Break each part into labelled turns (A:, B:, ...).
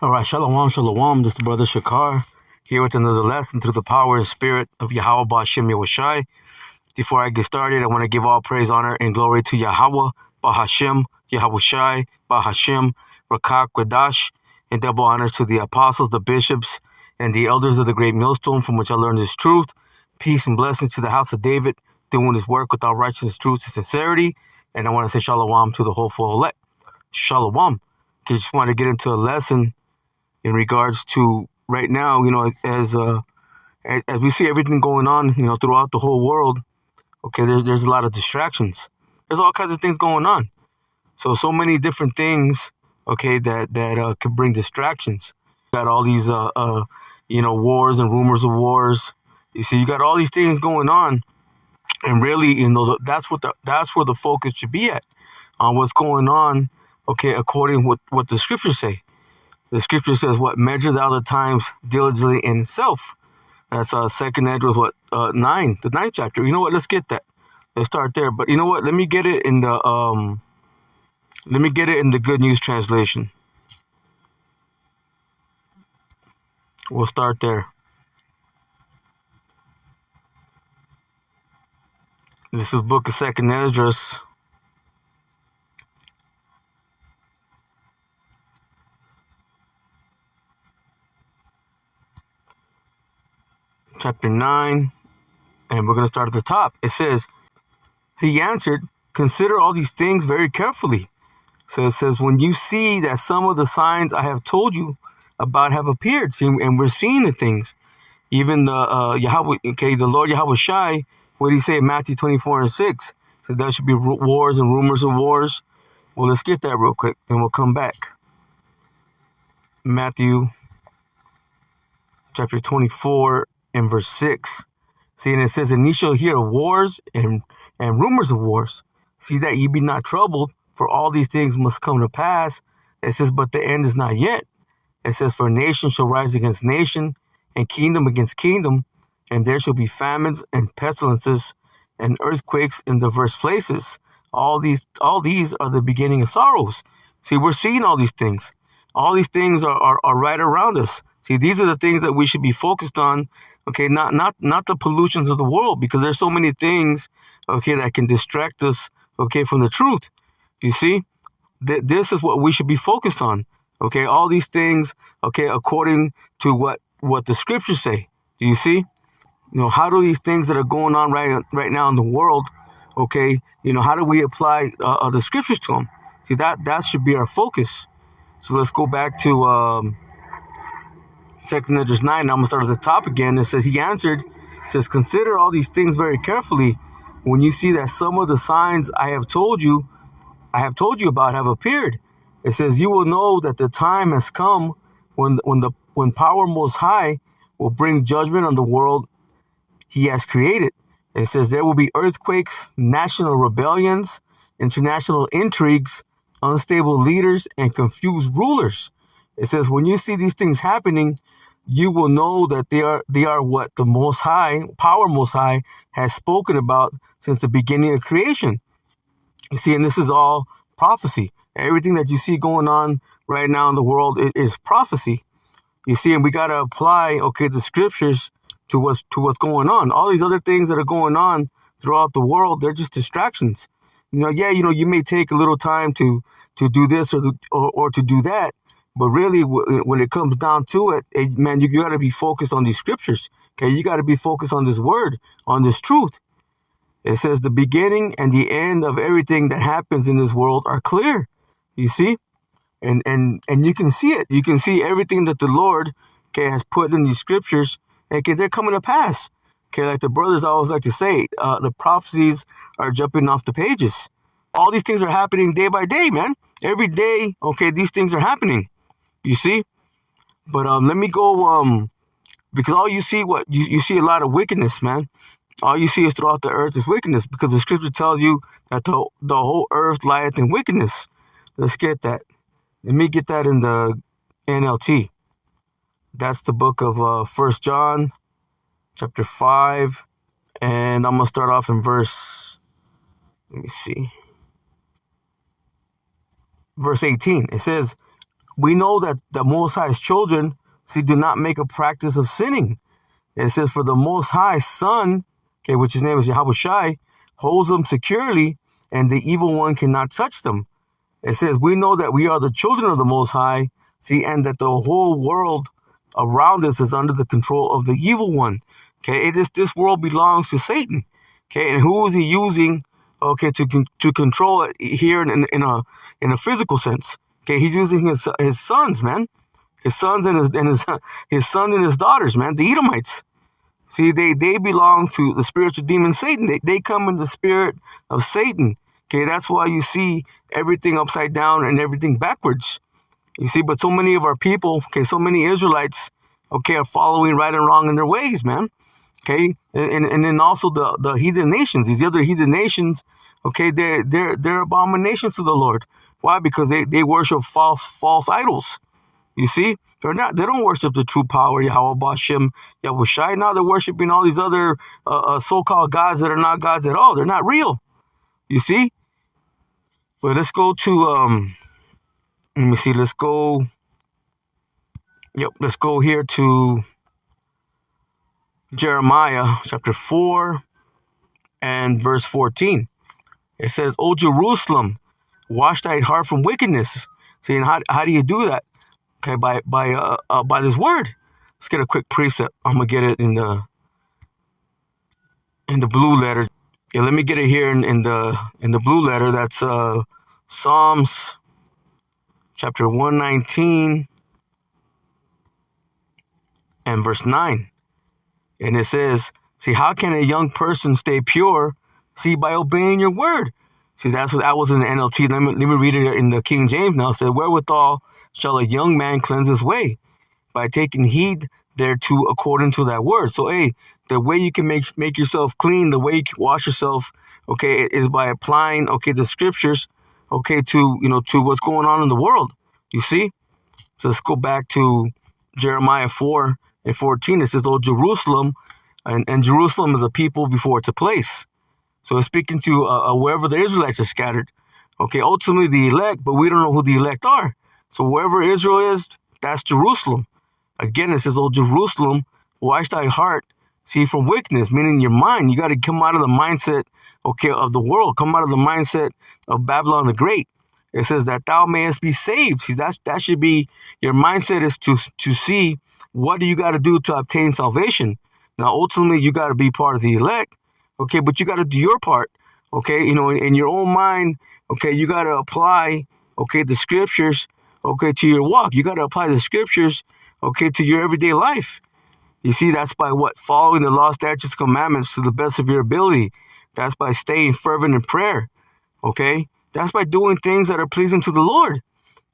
A: All right, shalom, shalom. This is Brother Shakar here with another lesson through the power and spirit of Yahweh Ba'Shem Yahushai. Before I get started, I want to give all praise, honor, and glory to Yahweh Ba'Hashem Yahushai Ba'Hashem Rakak Quadash, and double honors to the apostles, the bishops, and the elders of the great millstone from which I learned this truth. Peace and blessings to the house of David, doing his work without righteousness, truth, and sincerity. And I want to say shalom to the whole full elect. Shalom. I just want to get into a lesson in regards to right now, as we see everything going on, throughout the whole world. Okay, there's a lot of distractions. There's all kinds of things going on. So many different things. Okay, that could bring distractions. Got all these wars and rumors of wars. You see, you got all these things going on, and really, that's where the focus should be at, on what's going on. Okay, according to what the scriptures say. The scripture says, "What measure thou the times diligently in itself." That's Second Ezra, 9, the 9th chapter. You know what? Let's get that. Let's start there. But you know what? Let me get it in the Good News translation. We'll start there. This is Book of Second Ezra. Chapter 9, and we're going to start at the top. It says, "He answered, consider all these things very carefully." So it says, when you see that some of the signs I have told you about have appeared, see, and we're seeing the things. Even the Yahweh, the Lord Yahweh Shai, what did he say in Matthew 24:6? So there should be wars and rumors of wars. Well, let's get that real quick, then we'll come back. Matthew chapter 24 and verse 6. See, and it says, "And ye shall hear of wars and rumors of wars. See that ye be not troubled, for all these things must come to pass." It says, "But the end is not yet." It says, "For nation shall rise against nation, and kingdom against kingdom, and there shall be famines and pestilences and earthquakes in diverse places. All these are the beginning of sorrows." See, we're seeing all these things. All these things are right around us. See, these are the things that we should be focused on. Okay, not the pollutions of the world, because there's so many things, okay, that can distract us, okay, from the truth. You see, this is what we should be focused on. Okay, all these things, okay, according to what the scriptures say. Do you see? How do these things that are going on right now in the world, okay, how do we apply the scriptures to them? See, that should be our focus. So let's go back to Second Ezra 9. I'm going to start at the top again. It says, he answered, it says, "Consider all these things very carefully. When you see that some of the signs I have told you about have appeared." It says, "You will know that the time has come when power most high will bring judgment on the world he has created." It says, "There will be earthquakes, national rebellions, international intrigues, unstable leaders, and confused rulers." It says, when you see these things happening, you will know that they are what the Most High, power Most High, has spoken about since the beginning of creation. You see, and this is all prophecy. Everything that you see going on right now in the world is prophecy. You see, and we got to apply, okay, the scriptures to what's going on. All these other things that are going on throughout the world, they're just distractions. You may take a little time to do this or to do that. But really, when it comes down to it, man, you got to be focused on these scriptures. Okay, you got to be focused on this word, on this truth. It says the beginning and the end of everything that happens in this world are clear. You see, and you can see it. You can see everything that the Lord, okay, has put in these scriptures. Okay, they're coming to pass. Okay, like the brothers always like to say, the prophecies are jumping off the pages. All these things are happening day by day, man. Every day, okay, these things are happening. You see, but let me go. Because all you see, you see a lot of wickedness, man. All you see is throughout the earth is wickedness, because the scripture tells you that the whole earth lieth in wickedness. Let's get that. Let me get that in the NLT. That's the book of 1 John, chapter 5, and I'm gonna start off in verse. Let me see. Verse 18. It says, we know that the Most High's children, see, do not make a practice of sinning. It says, for the Most High's Son, okay, which his name is Yahweh Shai, holds them securely, and the evil one cannot touch them. It says, we know that we are the children of the Most High, see, and that the whole world around us is under the control of the evil one. Okay, this world belongs to Satan. Okay, and who is he using? Okay, to control it here in a physical sense. Okay, he's using his sons, man, his sons and his sons and his daughters, man, the Edomites. See, they belong to the spiritual demon Satan. They come in the spirit of Satan. Okay, that's why you see everything upside down and everything backwards. You see, but so many of our people, okay, so many Israelites, okay, are following right and wrong in their ways, man. Okay, and then also the heathen nations, these other heathen nations, okay, they're abominations to the Lord. Why? Because they worship false idols. You see, they don't worship the true power, Yahweh Bashem, Yahweh Shai. Now they're worshiping all these other so-called gods that are not gods at all. They're not real. You see? But let's go to let me see, let's go here to Jeremiah chapter 4 and verse 14. It says, O Jerusalem, wash thy heart from wickedness. See, and how do you do that? Okay, by this word. Let's get a quick precept. I'm gonna get it in the blue letter. Yeah, let me get it here in the blue letter. That's Psalms chapter 119 and verse 9. And it says, see, how can a young person stay pure? See, by obeying your word. See, that was in the NLT. Let me read it in the King James now. It said, wherewithal shall a young man cleanse his way? By taking heed thereto according to that word. So, hey, the way you can make yourself clean, the way you can wash yourself, okay, is by applying, okay, the scriptures, okay, to what's going on in the world. You see? So let's go back to Jeremiah 4 and 14. It says, oh, Jerusalem, and Jerusalem is a people before it's a place. So it's speaking to wherever the Israelites are scattered. Okay, ultimately the elect, but we don't know who the elect are. So wherever Israel is, that's Jerusalem. Again, it says, oh, Jerusalem, wash thy heart, see, from wickedness, meaning your mind. You got to come out of the mindset, okay, of the world. Come out of the mindset of Babylon the Great. It says that thou mayest be saved. See, that should be, your mindset is to see what do you got to do to obtain salvation. Now, ultimately, you got to be part of the elect, okay, but you got to do your part, okay, in your own mind, okay, you got to apply, okay, the scriptures, okay, to your walk. You got to apply the scriptures, okay, to your everyday life. You see, that's by what? Following the law, statutes, commandments to the best of your ability. That's by staying fervent in prayer, okay? That's by doing things that are pleasing to the Lord.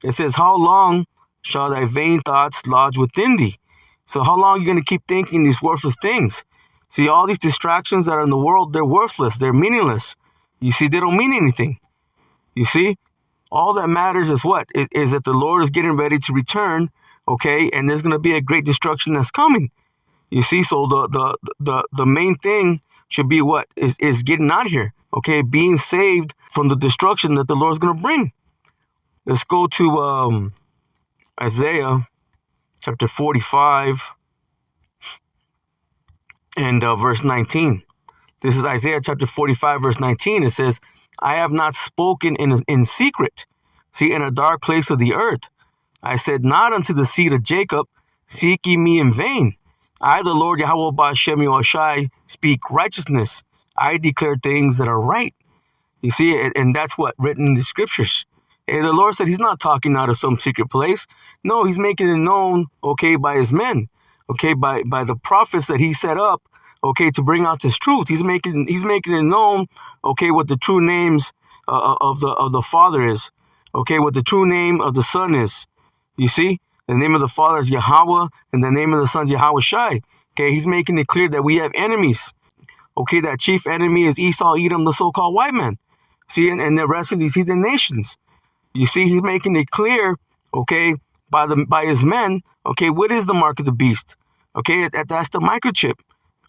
A: It says, how long shall thy vain thoughts lodge within thee? So how long are you going to keep thinking these worthless things? See, all these distractions that are in the world, they're worthless. They're meaningless. You see, they don't mean anything. You see, all that matters is what? Is that the Lord is getting ready to return, okay? And there's going to be a great destruction that's coming. You see, so the main thing should be what? Is getting out of here, okay? Being saved from the destruction that the Lord's going to bring. Let's go to Isaiah chapter 45 and verse 19. This is Isaiah chapter 45, verse 19. It says, I have not spoken in secret, see, in a dark place of the earth. I said not unto the seed of Jacob, seek ye me in vain. I, the Lord Yahweh Bashem Yahushai, speak righteousness. I declare things that are right. You see, and that's what written in the scriptures. And the Lord said he's not talking out of some secret place. No, he's making it known, okay, by his men, okay, by the prophets that he set up, okay, to bring out this truth. He's making it known, okay, what the true names of the Father is, okay, what the true name of the Son is. You see, the name of the Father is Yahweh, and the name of the Son is Yahweh Shai. Okay, he's making it clear that we have enemies. Okay, that chief enemy is Esau, Edom, the so-called white man. See, and the rest of these heathen nations. You see, he's making it clear, okay, by his men, okay, what is the mark of the beast? Okay, that's the microchip.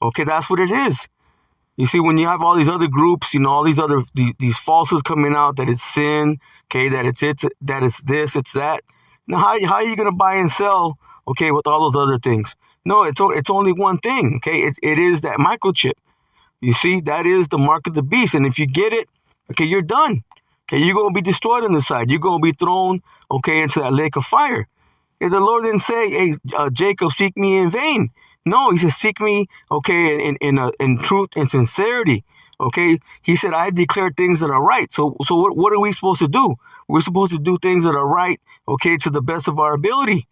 A: Okay, that's what it is. You see, when you have all these other groups, all these falsehoods coming out that it's sin, okay, that it's this, it's that. Now, how are you going to buy and sell, okay, with all those other things? No, it's only one thing, okay? It is that microchip. You see, that is the mark of the beast. And if you get it, okay, you're done. Okay, you're going to be destroyed on the side. You're going to be thrown, okay, into that lake of fire. And the Lord didn't say, hey, Jacob, seek me in vain. No, he said, seek me, okay, in truth and sincerity. Okay, he said, I declare things that are right. So what are we supposed to do? We're supposed to do things that are right, okay, to the best of our ability.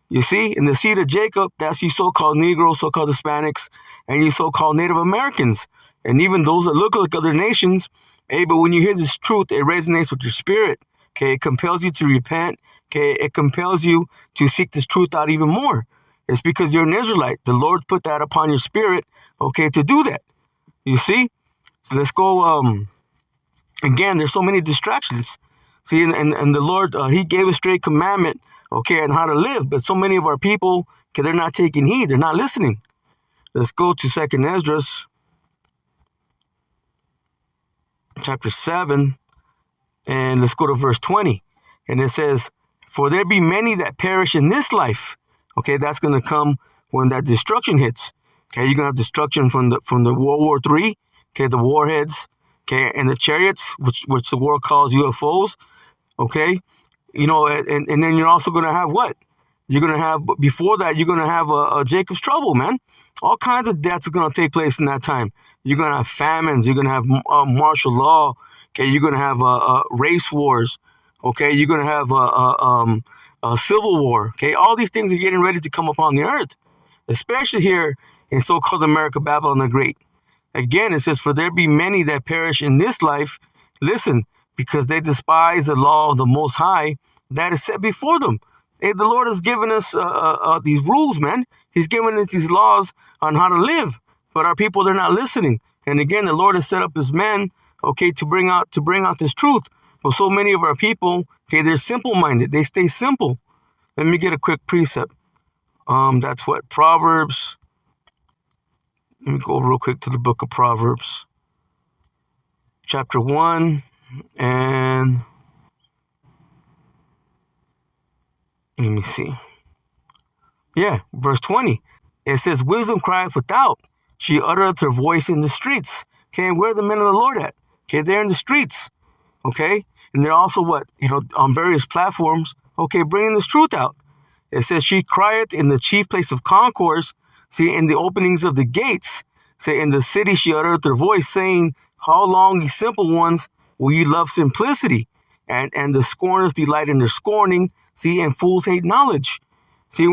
A: You see, in the seed of Jacob, that's you so-called Negroes, so-called Hispanics, and you so-called Native Americans, and even those that look like other nations. Hey, but when you hear this truth, it resonates with your spirit. Okay, it compels you to repent. Okay, it compels you to seek this truth out even more. It's because you're an Israelite. The Lord put that upon your spirit, okay, to do that. You see? So let's go. Again, there's so many distractions. See, and the Lord, he gave a straight commandment, okay, on how to live. But so many of our people, okay, they're not taking heed. They're not listening. Let's go to 2nd Esdras, chapter 7, and let's go to verse 20. And it says, for there be many that perish in this life. Okay, that's going to come when that destruction hits. Okay, you're going to have destruction from the World War III. Okay, the warheads. Okay, and the chariots, which the world calls UFOs. Okay, you know, and then you're also going to have what? You're going to have, before that, you're going to have a Jacob's trouble, man. All kinds of deaths are going to take place in that time. You're going to have famines. You're going to have martial law. Okay, you're going to have race wars. Okay, you're going to have a civil war. Okay, all these things are getting ready to come upon the earth, especially here in so-called America, Babylon the Great. Again, it says, for there be many that perish in this life. Listen, because they despise the law of the Most High that is set before them. Hey, the Lord has given us these rules, man. He's given us these laws on how to live, but our people, they're not listening. And again, the Lord has set up his men, okay, to bring out this truth. But so many of our people, okay, they're simple-minded. They stay simple. Let me get a quick precept. That's what Proverbs. Let me go real quick to the book of Proverbs, chapter 1, and let me see. Yeah, verse 20. It says, wisdom crieth without. She uttereth her voice in the streets. Okay, and where are the men of the Lord at? Okay, they're in the streets. Okay, and they're also what? You know, on various platforms. Okay, bringing this truth out. It says, she crieth in the chief place of concourse. See, in the openings of the gates. Say, in the city she uttereth her voice, saying, how long, ye simple ones, will ye love simplicity? And the scorners delight in their scorning. See, and fools hate knowledge. See,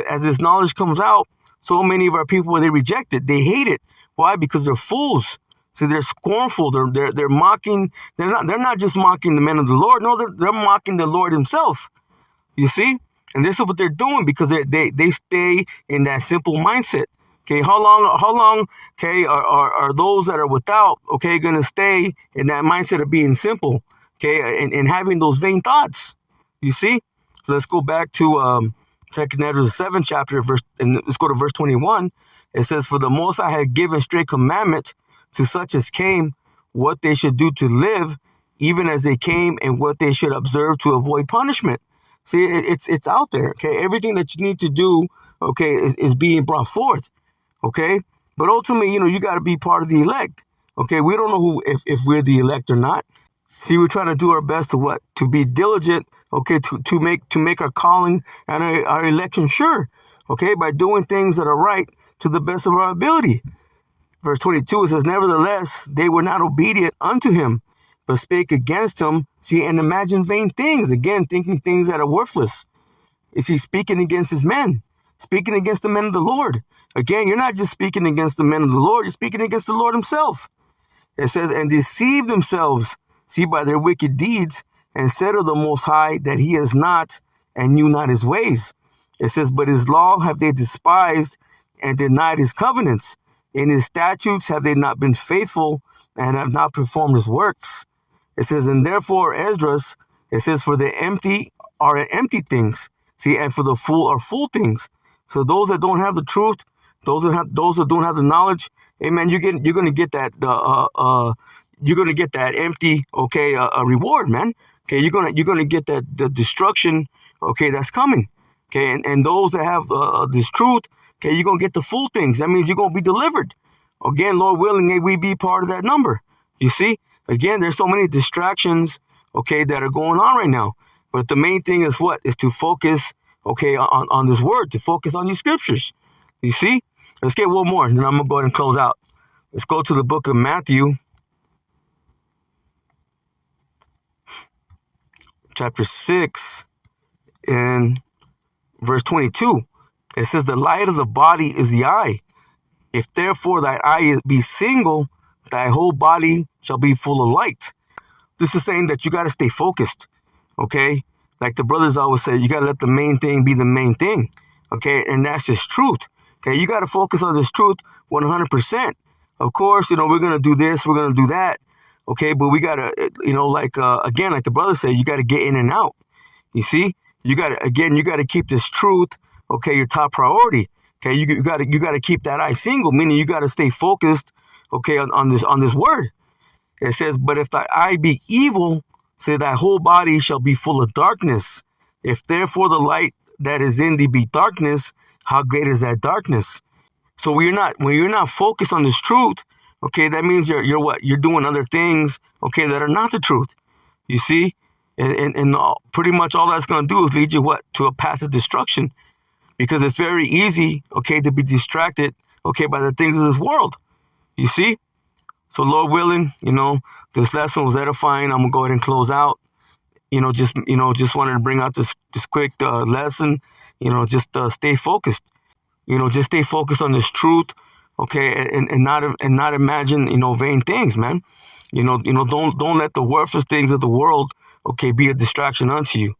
A: as this knowledge comes out, so many of our people, they reject it. They hate it. Why? Because they're fools. See, they're scornful. They're mocking. They're not just mocking the men of the Lord. No, they're mocking the Lord himself. You see? And this is what they're doing because they stay in that simple mindset. Okay, how long, okay, are those that are without, okay, going to stay in that mindset of being simple, okay, and having those vain thoughts? You see? So let's go back to 2nd Esdras, the 7th chapter, and let's go to verse 21. It says, for the Most High had given straight commandments to such as came, what they should do to live, even as they came, and what they should observe to avoid punishment. See, it's out there, okay? Everything that you need to do, okay, is being brought forth, okay? But ultimately, you know, you got to be part of the elect, okay? We don't know if we're the elect or not. See, we're trying to do our best to what? To be diligent, okay, to make our calling and our election sure, okay, by doing things that are right to the best of our ability. Verse 22, it says, nevertheless, they were not obedient unto him, but spake against him, see, and imagined vain things. Again, thinking things that are worthless. Is he speaking against his men? Speaking against the men of the Lord. Again, you're not just speaking against the men of the Lord, you're speaking against the Lord himself. It says, and deceived themselves, see, by their wicked deeds, and said of the Most High that he is not, and knew not his ways. It says, but his law have they despised, and denied his covenants. In his statutes have they not been faithful, and have not performed his works. It says, and therefore, Esdras, it says, for the empty are empty things, see, and for the fool are fool things. So those that don't have the truth, those that don't have the knowledge, amen, you're gonna get that you're gonna get that empty, okay, reward, man. Okay, you're gonna get that the destruction, okay, that's coming. Okay, and those that have this truth, okay, you're going to get the full things. That means you're going to be delivered. Again, Lord willing, may we be part of that number. You see, again, there's so many distractions, okay, that are going on right now. But the main thing is what? Is to focus, okay, on this word, to focus on these scriptures. You see? Let's get one more, and then I'm going to go ahead and close out. Let's go to the book of Matthew, chapter 6, and verse 22. It says, the light of the body is the eye. If therefore thy eye be single, thy whole body shall be full of light. This is saying that you got to stay focused, okay? Like the brothers always say, you got to let the main thing be the main thing, okay? And that's just truth, okay? You got to focus on this truth 100%. Of course, we're going to do this, we're going to do that, okay? But we got to, again, like the brothers say, you got to get in and out. You see? You got to keep this truth, okay, your top priority. Okay, you got to keep that eye single, meaning you got to stay focused, okay, on this word. It says, but if thy eye be evil, say thy whole body shall be full of darkness. If therefore the light that is in thee be darkness, how great is that darkness? So when you're not focused on this truth, okay, that means you're what? You're doing other things, okay, that are not the truth. You see? And pretty much all that's going to do is lead you what? To a path of destruction. Because it's very easy, okay, to be distracted, okay, by the things of this world. You see? So Lord willing, this lesson was edifying. I'm going to go ahead and close out. Just wanted to bring out this quick lesson. Just stay focused. Just stay focused on this truth, okay, and not imagine, vain things, man. Don't let the worthless things of the world, okay, be a distraction unto you.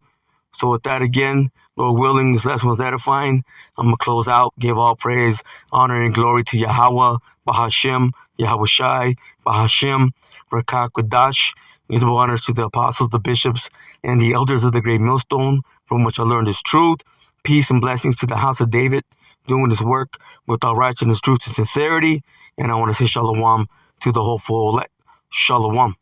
A: So with that, again, Lord willing, this lesson was edifying. I'm going to close out, give all praise, honor, and glory to Yahweh, Bahashem, Yahweh Shai, Bahashem, Rakah Kodash. Give honors to the apostles, the bishops, and the elders of the great millstone, from which I learned this truth. Peace and blessings to the house of David, doing this work with all righteousness, truth, and sincerity. And I want to say shalom to the whole full elect. Shalom.